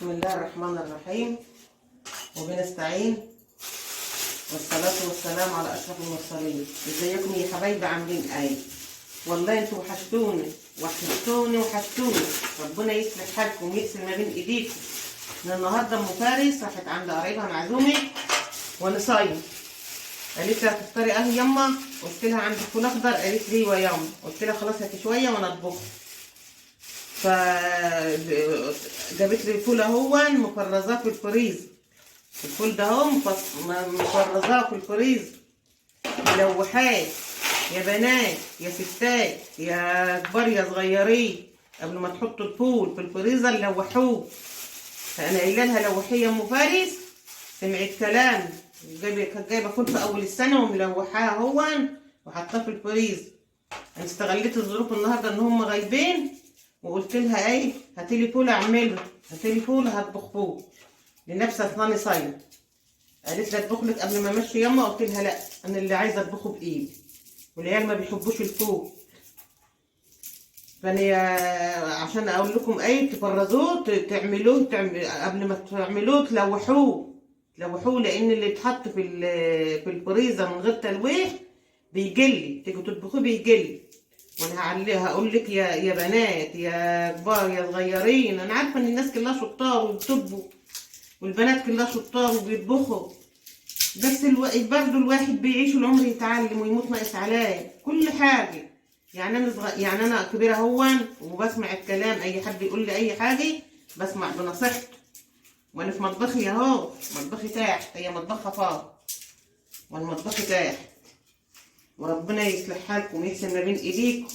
بسم الله الرحمن الرحيم وبنستعين والصلاة والسلام على أشرف المرسلين. ازيكم يا حبايبي عاملين ايه؟ والله انتوا وحشتوني. ربنا يصلح حالكم ويغسل ما بين ايديكم. انا النهارده ام فارس راحت عند قرايبها معزومه وانا صايم. قالت لي هتفطري ايه يما؟ قلت لها عندك فول اخضر؟ قالت لي ايوه يما. قلت لها خلاص هاتي شويه وانا اطبخ. جابت لي الفول اهون مفرزاه في الفريزر. الفول ده اهو مفرزاه في الفريزر، ملوحاه يا بنات يا ستات يا كبار يا صغيرين. قبل ما تحطوا الفول في الفريزر لوحوه. فانا قايله لها لوحيه يا ام فارس، سمعت كلام. كانت جايبه فول في اول السنه وملوحاه اهون وحطاه في الفريزر. انا استغليت الظروف النهارده ان هم غايبين وقلت لها ايه هاتيلي فول اعمله، هاتيلي فول هطبخ فول لنفسي اصلا صايم. قالت لي اطبخ لك قبل ما امشي يما. قلت لها لا، انا اللي عايزه اطبخه بايدي والعيال ما بيحبوش الفول. فانا عشان اقول لكم ايه تفرزوه تعملوه قبل ما تعملوه تلوحوه لان اللي يتحط في الفريزر من غير تلويح بيجلي، تيجوا تطبخوه بيجلي. وانا هقول لك يا بنات يا كبار يا صغيرين، انا عارفه ان الناس كلها شطار وبتطبخ والبنات كلها شطار وبيطبخوا، بس برضه الواحد بيعيش العمر يتعلم ويموت ناقص عليه كل حاجه. يعني انا كبيره هون وبسمع الكلام، اي حد يقول لي اي حاجه بسمع بنصيحته. وانا في مطبخي اهو، مطبخي تحت، هي مطبخها فوق وانا مطبخي تحت. وربنا يصلح حالكم ويحسن ما بين ايديكم.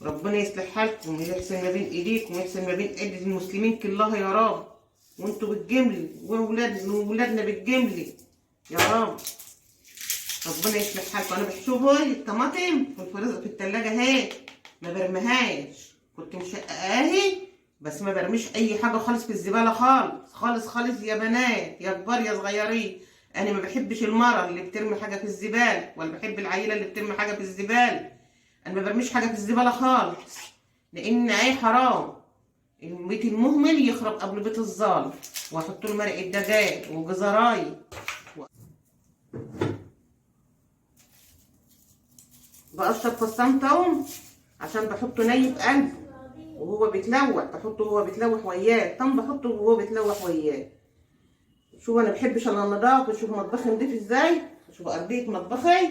ربنا يصلح حالكم ويحسن ما بين ايديكم ويحسن ما بين ايدي المسلمين كلها يا رب. وانتوا بالجمله وولادنا بالجمله يا رب. ربنا يصلح حالكم. انا بشوف الطماطم في التلاجة اهي ما برميهاش، كنت مشققاها بس ما برميش اي حاجه خالص في الزباله خالص يا بنات يا كبار يا صغيرين. انا ما بحبش المرة اللي بترمي حاجه في الزباله، ولا بحب العيله اللي بترمي حاجه في الزباله. انا ما برميش حاجه في الزباله خالص، لان اي حرام البيت المهمل يخرب قبل بيت الظالم. واحط له مرق الدجاج وجزراي. بقشر فصان توم عشان بحطه ني في قلبه وهو بيتلوح، بحطه وهو بيتلوح وياه. الطم بحطه وهو بيتلوح وياه. شوفوا انا بحبش الا النضافه. شوفوا مطبخي نضيف ازاي، شوفوا ارضيه مطبخي،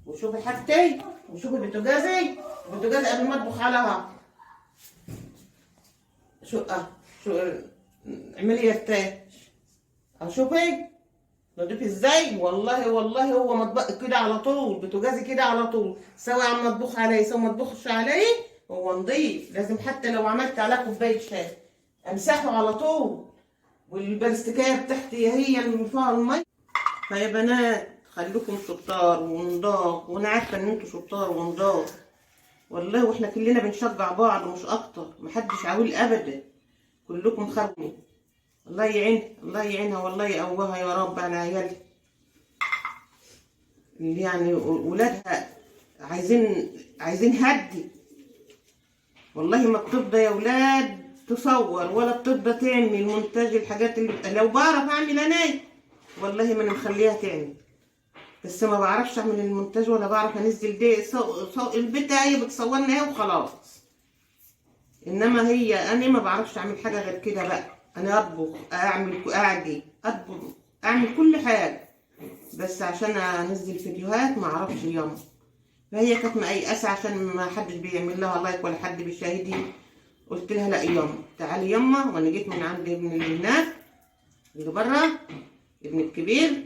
وشوفوا حاجتي، وشوفوا بوتاجازي قبل ما اطبخ عليها. شو اعملي يا فتاش. شوفي نضيف ازاي. والله هو مطبخ كده على طول، بوتاجازي كده على طول، سواء عم اطبخ عليه سواء ما اطبخش عليه هو نضيف. لازم حتى لو عملت عليه كوبايه شاي امسحه على طول. والبرستكايه بتاعتي هي اللي فيها المي. فيا بنات خليكم شطار ونضاف، وانا عارفه ان انتوا شطار ونضاف والله، واحنا كلنا بنشجع بعض مش اكتر. محدش عاول ابدا، كلكم خدمه. الله يعينها والله يقويها يا رب على عيالها اللي يعني ولادها عايزين هدي. والله ما بتفضى يا ولاد تصور ولا بتفضى تعمل مونتاج الحاجات اللي لو بعرف اعمل انا والله ما انا مخليها تعمل، بس ما بعرفش اعمل المونتاج ولا بعرف انزل دي البيت هي بتصورنا اهي وخلاص. انما انا ما بعرفش اعمل حاجه غير كده بقى. انا اطبخ اعمل كل حاجه، بس عشان انزل فيديوهات ما اعرفش ياما. فهي كانت مقيقاسه عشان ما حدش بيعمل لها لايك ولا حد بيشاهدني. قلت لها لا ياما تعالي ياما. وانا جيت من عند ابن اللي هناك اللي بره ابن الكبير،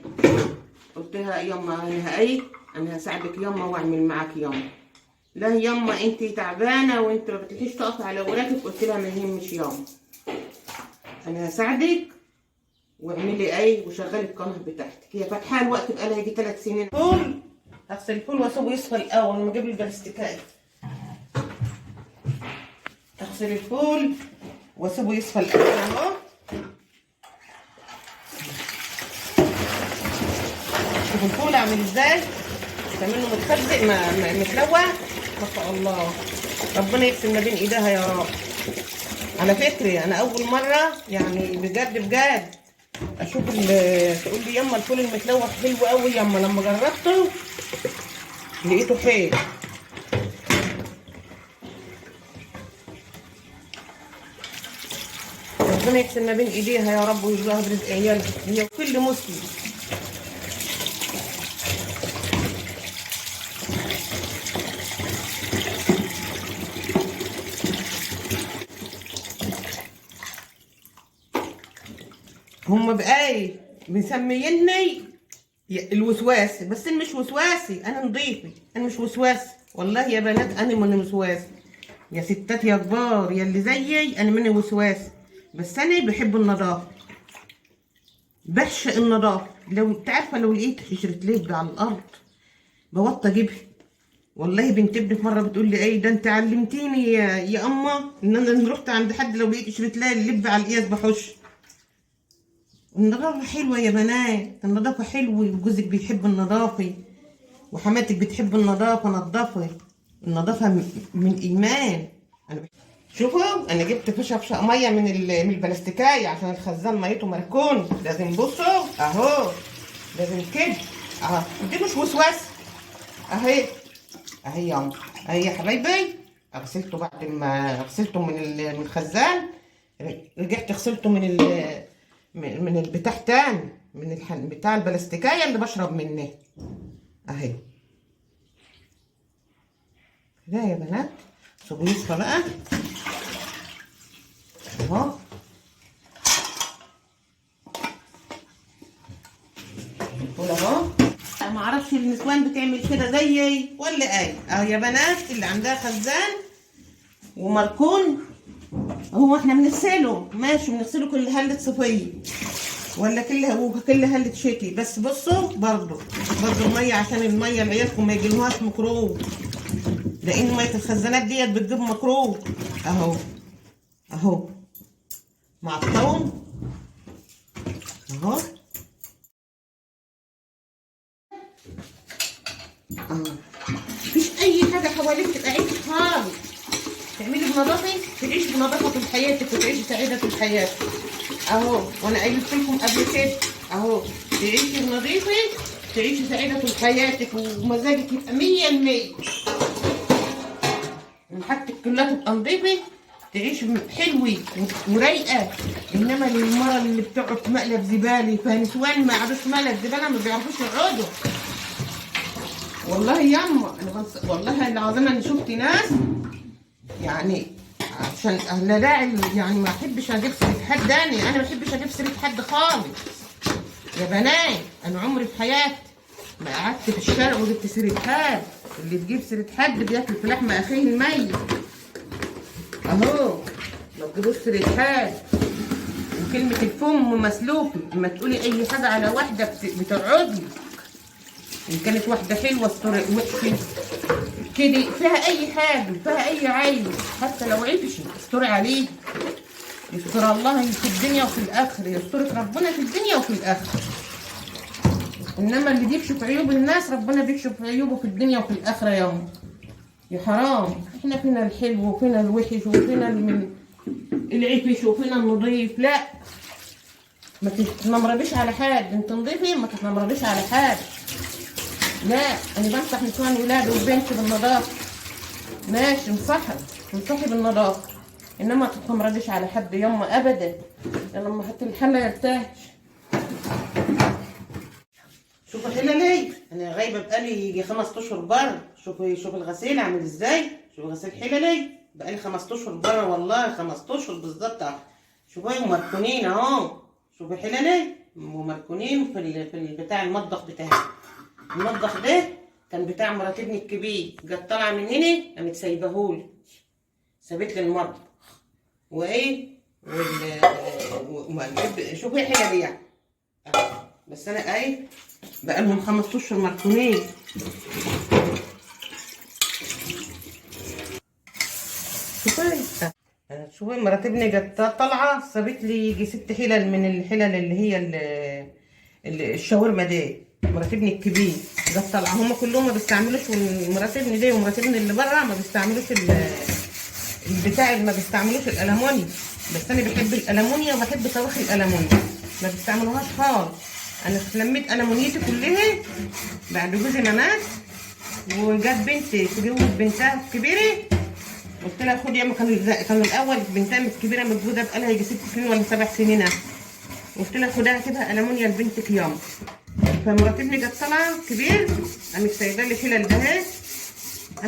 قلت لها ياما انا هساعدك ياما واعمل معاك ياما. لا ياما انت تعبانه وانت ما بتلحقيش تقفي على ولادك. قلت لها ما يهمش ياما، انا هساعدك واعملي وشغلي القناه بتاعتك. هي فاتحه الوقت بقالها يجي 3 سنين. فول هغسل الفول واسيبه يصفى الاول لما اجيب البلاستيكات. اغسل الفول واسيبه يصفى الاول اهو. شوفوا الفول اعمل ازاي، تعمله متخزق متلوع ما شاء الله. ربنا يغسل ما بين ايديها يا رب. على فكرة انا اول مرة يعني بجد بجد اشوف تقول لي يما الفول المتلوح حلو قوي، يما لما جربته لقيته حلو. ربنا يكسر ما بين ايديها يا رب ويرزقها برزق عيالها هي وكل مسلم. هم بقى مسميني الوسواسي، بس انا مش وسواسي، انا نضيفه، انا مش وسواسي والله يا بنات، انا من وسواسي يا ستات يا كبار يا اللي زيي، انا من وسواسي، بس انا بحب النظافه، بعشق النظافه. لو انت عارفه لو لقيت قشره لب على الارض بوطى اجيبها. والله بنت ابني في مره بتقول لي ايه ده انت علمتيني يا اما ان انا رحت عند حد لو لقيت قشره لب على القياس بحش. النظافة حلوة يا بنات، النظافة حلوة، وجوزك بيحب النظافة وحماتك بتحب النظافة، نظفي. النظافة من إيمان. شوفوا أنا جبت فشفشق مية من البلاستيكاية عشان الخزان ميته مركون، لازم بصوا أهو، لازم كده أهو، دي مش وسواس أهي، أهي يا عمر، أهي يا حبايبي. غسلته بعد ما غسلته من الخزان، رجعت غسلته من البتاع تاني، من بتاع البلاستيكايه اللي بشرب منه اهي. كده يا بنات سيبوه يصفى بقى اهو. الفول اهو. ما اعرفش النسوان بتعمل كده زيي ولا ايه. اهو يا بنات اللي عندها خزان ومركون هو احنا بنغسله ماشي، بنغسله كل هلة صفيه ولا كل هلة شتي، بس بصوا برضو الميه عشان الميه لعيالكم ما يجيلهاش ميكروب، لان ميه الخزانات ديت بتجيب ميكروب. اهو اهو مع الثوم اهو اهو. مفيش اي حاجه حواليك تبقى عيب خالص، تعملي بنظافه تعيشي بنظافه في حياتك وتعيشي سعيده في حياتك اهو. وانا قايلت لكم قبل كده اهو، تعيشي بنظيفه تعيشي سعيده في حياتك ومزاجك يبقى 100%، حاجتك كلها تبقى نظيفه تعيشي حلوه ورايقه. انما المره اللي بتقعد في مقلب زباله، فنسوان ما يقعدوش مقلب زباله ما بيعرفوش يقعدوا. والله ياما انا والله العظيم انا شفت ناس يعني عشان لا داعي يعني ما احبش اجيب سيره حد، انا ما بحبش اجيب سيره حد خالص يا بنات. انا عمري في حياتي ما قعدت في الشارع وجبت سيره حد، اللي تجيب سيره حد بياكل في لحم اخيه الميت اهو. ما تجيبوش سيره حد، وكلمه الفم مسلوكه، اما تقولي اي حاجه على واحده بتقعدي، ان كانت واحده حلوه وحشه كده فيها اي حاجه فيها اي عيب، حتى لو عفشي استري عليه، يستر الله في الدنيا وفي الاخره، يسترك ربنا في الدنيا وفي الاخره. انما اللي بيكشف عيوب الناس ربنا بيكشف عيوبه في الدنيا وفي الاخره يا حرام. احنا فينا الحلو وفينا الوحش وفينا العفش وفينا النظيف، لا ما تتنمرضيش على حد، انت نظيفه ما تتنمرضيش على حد. لا انا بنصح نسوان ولاد وبنتي بالنظافه، ماشي انصحي بالنظافه، انما ما تتنمرضيش على حد يما ابدا، لما حتى الحله يرتاحش. شوفوا حلالي انا غايبه بقالي يجي 5 اشهر بره، شوفوا الغسيل عامل ازاي، شوفوا غسيل حلالي بقالي 5 اشهر بره والله 5 اشهر بالظبط اهو. شوفوا مركونين اهو، شوفوا حلالي ومركونين في بتاع المطبخ بتاعي. المطبخ ده كان بتاع مرات ابني الكبير، جت طالعه من هنا قامت سايبهولي، سابت لي المطبخ وايه شوفوا ايه حلالي يعني. بس انا ايه بقالهم 5 اشهر مركونين. شوفي مرات ابني جت طالعه سابت لي يجي 6 حلل من الحلل اللي هي الشاورما دي. مرات ابني الكبير جت طالعه، هم كلهم ما بيستعملوش، مرات ابني دي ومرات ابني اللي بره ما بيستعملوش البتاع اللي ما بيستعملوش الالمونيا، بس انا بحب الالمونيا وبحب طبخ الالمونيا، ما بيستعملوهاش خالص. انا لميت المونيتي كلها بعد جوزي ما مات، وجت بنتي تجوز بنتها الكبيره، قلت لها خدي يا اما. كان الاول بنتها الكبيره متجوزه بقالها يجي 6 سنين ولا 7 سنين، قلت لها خدها كده المونيا لبنتك ياما. فمرات ابني جت طالعه كبير، قامت سايبه لي حلل دهات.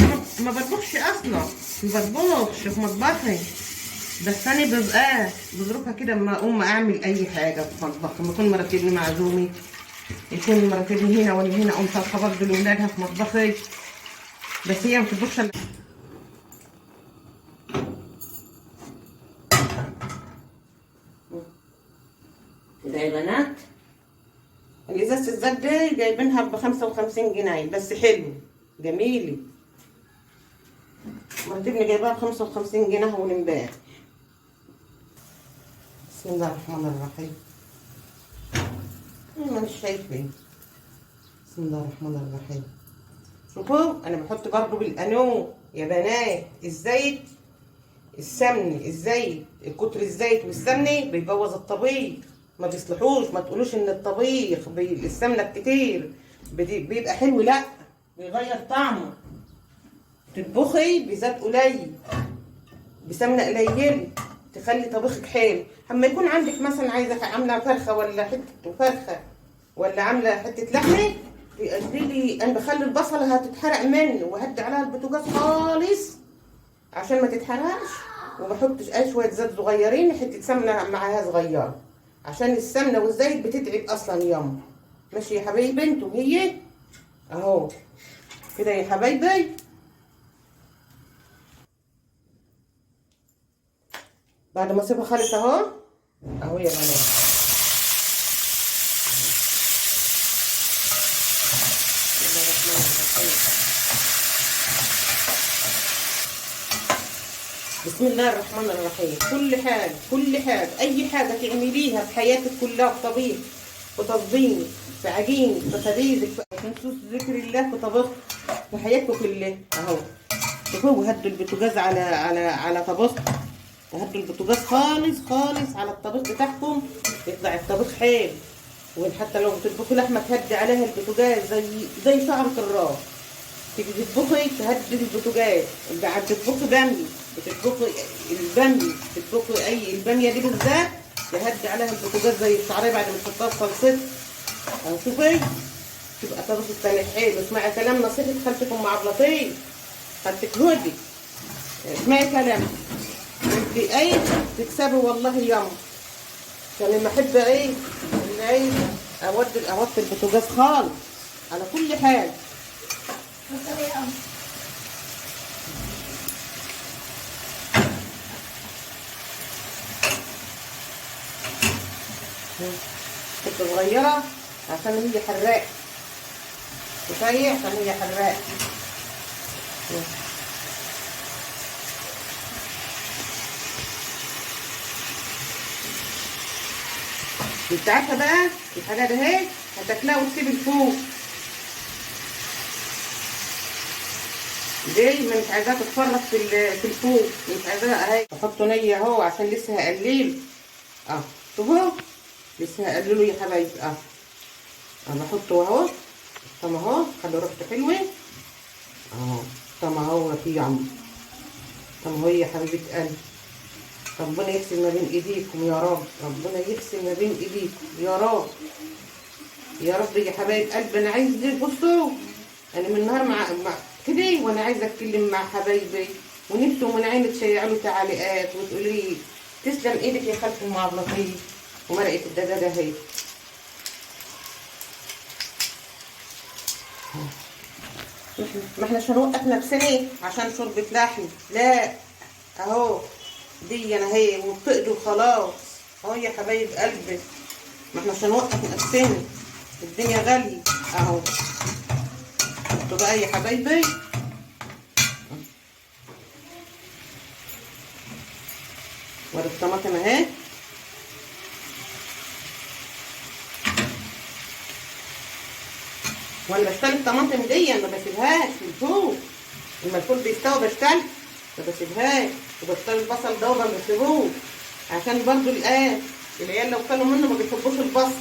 انا ما بطبخش اصلا، ما بطبخش في مطبخي، بس انا ببقى بظروفها كده اما اقوم اعمل اي حاجه في مطبخي. لما يكون مرات ابني معزومه، يكون مرات ابني هنا وانا هنا، اقوم طابخه برضه لاولادها في مطبخي، بس هي ما بتطبخش. كده يا بنات الازازه الزبده جايبينها ب55 جنيه، بس حلو جميله. مرات ابني جايباها ب55 جنيه اول امبارح. بسم الله الرحمن الرحيم. انا مش شايفه. بسم الله الرحمن الرحيم. شوفوا انا بحط برضو بالقانون يا بنات الزيت، السمن، الزيت، كتر الزيت والسمنه بيبوظ الطبيخ، ما بيصلحوش. ما تقولوش ان الطبيخ السمنه الكتير بيبقى حلو، لا، بيغير طعمه. تطبخي بزيت قليل بسمنه قليله تخلي طبخك حلو. اما يكون عندك مثلا عايزه عامله فرخه ولا حته فرخه ولا عامله حته لحمه، بيقولي لي انا بخلي البصله هتتحرق منه وهدي عليها البوتاجاز خالص عشان ما تتحرقش، وبحطش شويه زيت صغيرين، حته سمنه معاها صغيره، عشان السمنه والزيت بتتعب اصلا ياما. ماشي يا حبايبي انتوا؟ هي اهو كده يا حبايبي. بعد ما اسيبها خالص اهو اهو يا بنات. بسم الله الرحمن الرحيم. كل حاجه اي حاجه تعمليها في حياتك كلها، في طبيخ، في تصبينك، في عجينك، في خبيزك، ما تنسوش ذكر الله في طبخ في حياتكم كلها اهو. شوفوا هدوا البوتاجاز على طبخ، هدوا البوتاجاز خالص خالص على الطبيخ بتاعكم، يطلع الطبيخ حلو. وحتى لو بتطبخوا لحمه تهدي عليها البوتاجاز زي شعرة الراس. تيجي تطبخي تهدي البوتاجاز. بعد تطبخي باميه، بتطبخي الباميه، تطبخي اي الباميه دي بالذات تهدي عليها البوتاجاز زي الشعريه بعد ما تحطها في صلصتها. اهو شوفي تبقى طبخ التاني حلو. اسمعي كلام نصيحه خالتكم مع بلاطين، خالتك هدي، اسمعي كلام انت ايه تكسبي والله ياما. عشان لما احب ايه العيش اوطي البوتاجاز خالص على كل حاجه. حته صغيره عشان هي حراقه، كفايه عشان هي حراقه. انت عارفه بقى الحاجه ده اهي هتاكلها وتسيب الفوق ليه؟ ما مش عايزاها تتفرط في الفوق، مش عايزاها اهي. بحط نيه اهو عشان لسه هقلله شوفوا لسه هقلله يا حبايبي انا بحطه اهو. طب اهو خلي ريحته حلوه اهو. طب اهو في عم. طب اهو يا حبيبه قلبي، ربنا يغسل ما بين ايديكم يا رب، ربنا يغسل ما بين ايديكم يا رب يا رب يا حبايب قلبي. انا عايز دي بصوا انا من النهار مع كده وانا عايزه اتكلم مع حبايبي، ونفسهم من عينك تشيعوا لي تعليقات وتقولوا لي تسلم ايدك يا خالتي ام عبد اللطيف. ومرقه الدجاجه اهي ما احناش هنوقف نفسنا عشان شوربه لحم، لا اهو دي انا اهي وبتقضي وخلاص اهو يا حبايب قلبي. ما احناش هنوقف نفسنا، الدنيا غاليه اهو. شفتوا بقى يا حبايبي ورق الطماطم اهي. وانا بشتغل الطماطم دي ما بسيبهاش في الفول، لما الفول بيستوي بشتغل ما بسيبهاش. وبطلوا البصل ده وما بيسيبوه، عشان برضو العيال لو كانوا منه ما بيحبوش البصل.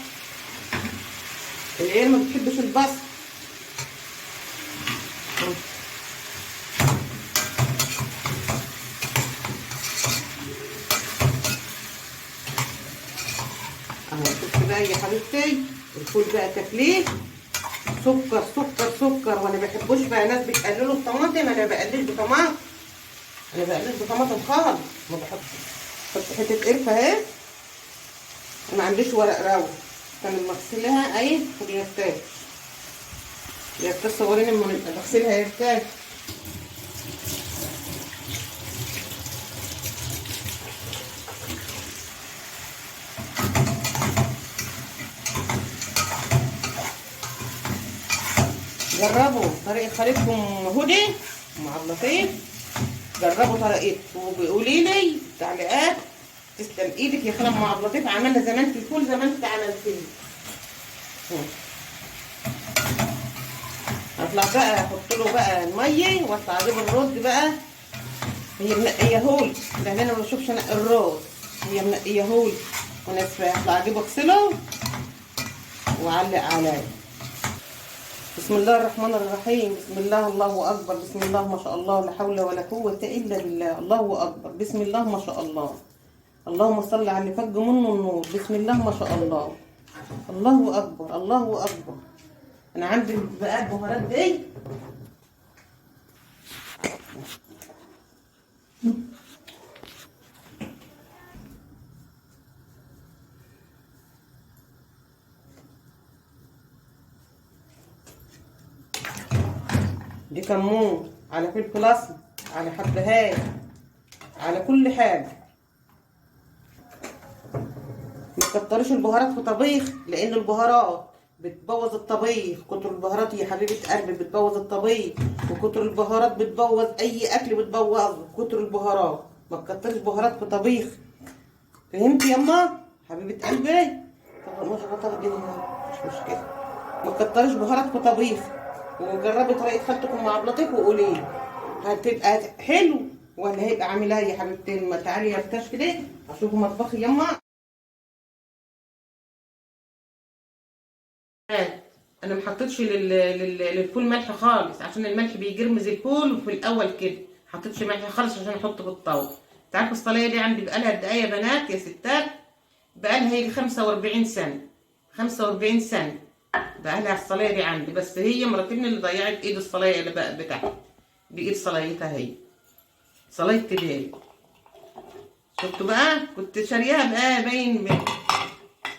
العيال ما بتحبش البصل. اهو شفت بقى يا حبيبتي الفول بقى تاكليه سكر سكر سكر. وانا ما بحبوش بقى ناس بيقللوا الطماطم، انا ما بقللش بطماطم، انا بقللش بطماطم خالص، ما بحطش. حط حته قرفه اهي، ما عنديش ورق راوي كان مغسلها اهي. خدي يا فتاش، يا فتاش صوريني لما بغسلها يا فتاش. جربوا طريقة خالتكم هدى مع اللطيف، جربوا طريقتكم وقولي لي تعليقات. تسلم ايدك يا خالة مع اللطيف، عملنا زمان في الفول زي ما انت عملتيه. هطلع بقى احط له بقى الميه واطلع اجيب الرز بقى. هي منقيه هول لان انا ما بشوفش انقي الرز، هي منقيه هول وناسفه. هطلع اجيبه اغسله واعلق عليه. بسم الله الرحمن الرحيم، بسم الله الله اكبر، بسم الله ما شاء الله، لا حول ولا قوه الا بالله، الله اكبر، بسم الله ما شاء الله، اللهم صل على اللي فج منه النور، بسم الله ما شاء الله، الله اكبر الله اكبر. انا عندي بقى البهارات دي دي كمون على فلفل اسمر على حبهان على كل حاجه. ما تكتريش البهارات في طبيخ لان البهارات بتبوظ الطبيخ. كتر البهارات يا حبيبه قلبي بتبوظ الطبيخ، وكتر البهارات بتبوظ اي اكل، بتبوظه كتر البهارات. ما تكتريش بهارات في طبيخ، فهمتي يما حبيبه قلبي؟ طب مش هتاخدي مش مشكله. ما تكتريش بهارات في طبيخ، وجربي طريقه خالتكم مع اللطيف وقولي لي هتبقى حلو ولا هيبقى عاملها يا حبيبتي. ما تعالي يا فتاش كده اشوفوا مطبخي يما. انا ما حطيتش للفول ملح خالص عشان الملح بيجرمز الفول، وفي الاول كده ما حطيتش ملح خالص عشان احطه في الطاوله. انت عارفه الصلايه دي عندي بقالها قد ايه يا بنات يا ستات؟ بقالها هي 45 سنه، 45 سنه بقالها الصلايه دي عندي. بس هي مراتبني اللي ضيعت ايد الصلايه اللي بقى بتاعتها بايد صلايتها هي، صلايه تبالي. شفتوا بقى كنت شارياها بقى باين ب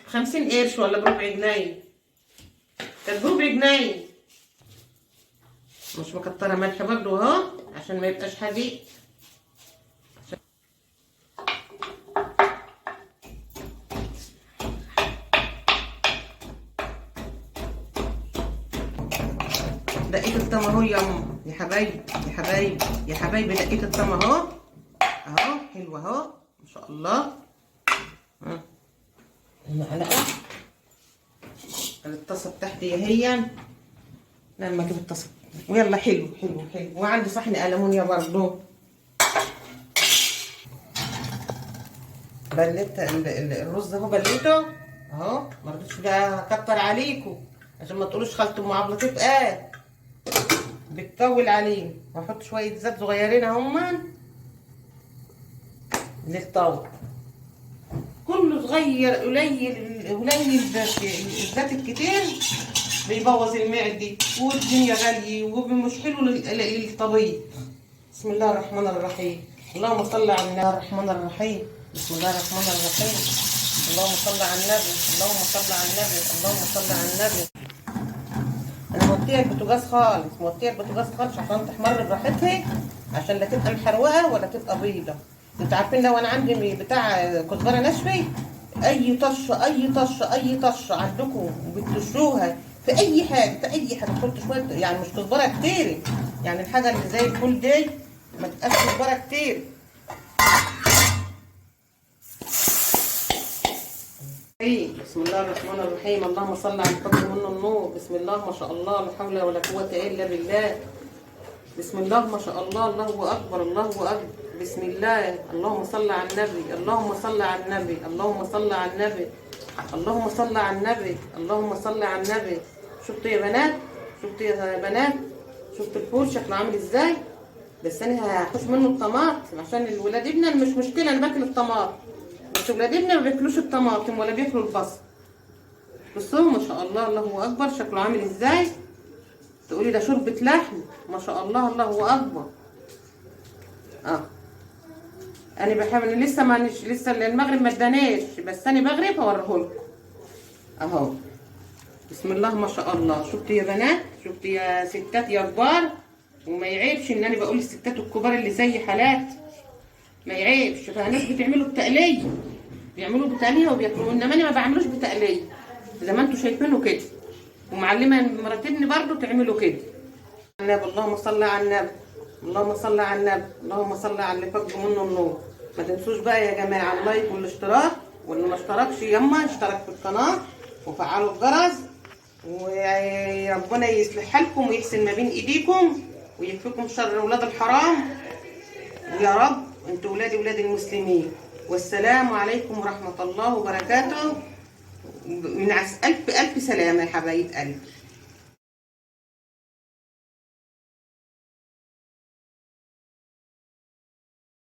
50 قرش ولا بربع جنيه، كانت بربع جنيه. مش مكتره ملح برضو اهو عشان ما يبقاش حديق. دقيت الطما اهو يا حبايبي يا حبايبي يا حبايبي، دقيت الطما اهو اهو حلوه اهو ما شاء الله. المعلقه الطاسه بتاعتي هي لما اجيب الطاسه ويلا. حلو حلو حلو. وعندي صحن ألمونيا برضو. بليت الرز اهو، بليته اهو. ما رضيتش بقى اكتر عليكم عشان ما تقولوش خالته ام عبد اللطيف بتطول عليه. واحط شويه زيت صغيرين اهما للطاوله، كله صغير قليل قليل. بس الزيت الكتير بيبوظ المعدة والدنيا غالية ومش حلو للطبيخ. بسم الله الرحمن الرحيم، اللهم صل على النبي الرحمن الرحيم، بسم الله الرحمن الرحيم، اللهم صل على النبي، اللهم صل على النبي، اللهم صل على النبي. انا موطيه البوتاجاز خالص، موطيه البوتاجاز خالص عشان تحمر براحتها، عشان لا تبقى محروقه ولا تبقى بيضه. انتوا عارفين لو انا عندي بتاع كزبره ناشفه، اي طشه اي طشه اي طشه عندكم بتطشوها في اي حاجه، في اي حاجه تحط شويه، يعني مش كزبره كتير، يعني الحاجه اللي زي الفول دي ما تبقاش كزبره كتير. بسم الله الرحمن الرحيم، اللهم صل على الفجر منه النور، بسم الله ما شاء الله، لا حول ولا قوه الا بالله، بسم الله ما شاء الله، الله اكبر الله اكبر، بسم الله. اللهم صل على النبي، اللهم صل على النبي، اللهم صل على النبي، اللهم صل على النبي، اللهم صل على النبي. شفتوا يا بنات؟ شفتوا يا بنات؟ شفتوا الفول شكله عامل ازاي؟ بس انا هحوش منه الطماطم عشان الولاد ابني. مش مشكله، انا باكل الطماطم، بس ولاد ابني ما بياكلوش الطماطم ولا بياكلوا البصل. بصوا ما شاء الله، الله اكبر، شكله عامل ازاي؟ تقولي ده شوربه لحم؟ ما شاء الله، الله اكبر. انا بحب، انا لسه مانيش، لسه المغرب ما اداناش، بس انا بغرب هوريهولكم اهو. بسم الله ما شاء الله. شفتوا يا بنات؟ شفتوا يا ستات يا كبار؟ وما يعيبش ان انا بقول الستات الكبار اللي زي حالات، ما يعيبش. فالناس بتعملوا بتقليه، بيعملوا بتقليه وبياكلوا، انما انا ما بعملوش بتقليه زي ما انتم شايفينه كده. ومعلمه مراتبني برضو تعملوا كده. النبي، اللهم صل على النبي، اللهم صل على النبي، اللهم صل على اللي فوق منه النور. ما تنسوش بقى يا جماعه اللايك والاشتراك، واللي ما اشتركش يما اشترك في القناه وفعلوا الجرس. وربنا يصلح حالكم ويحسن ما بين ايديكم ويكفيكم شر اولاد الحرام، ويا رب انتوا ولادي ولاد المسلمين. والسلام عليكم ورحمه الله وبركاته. من الف الف سلامه يا حبايب قلبي.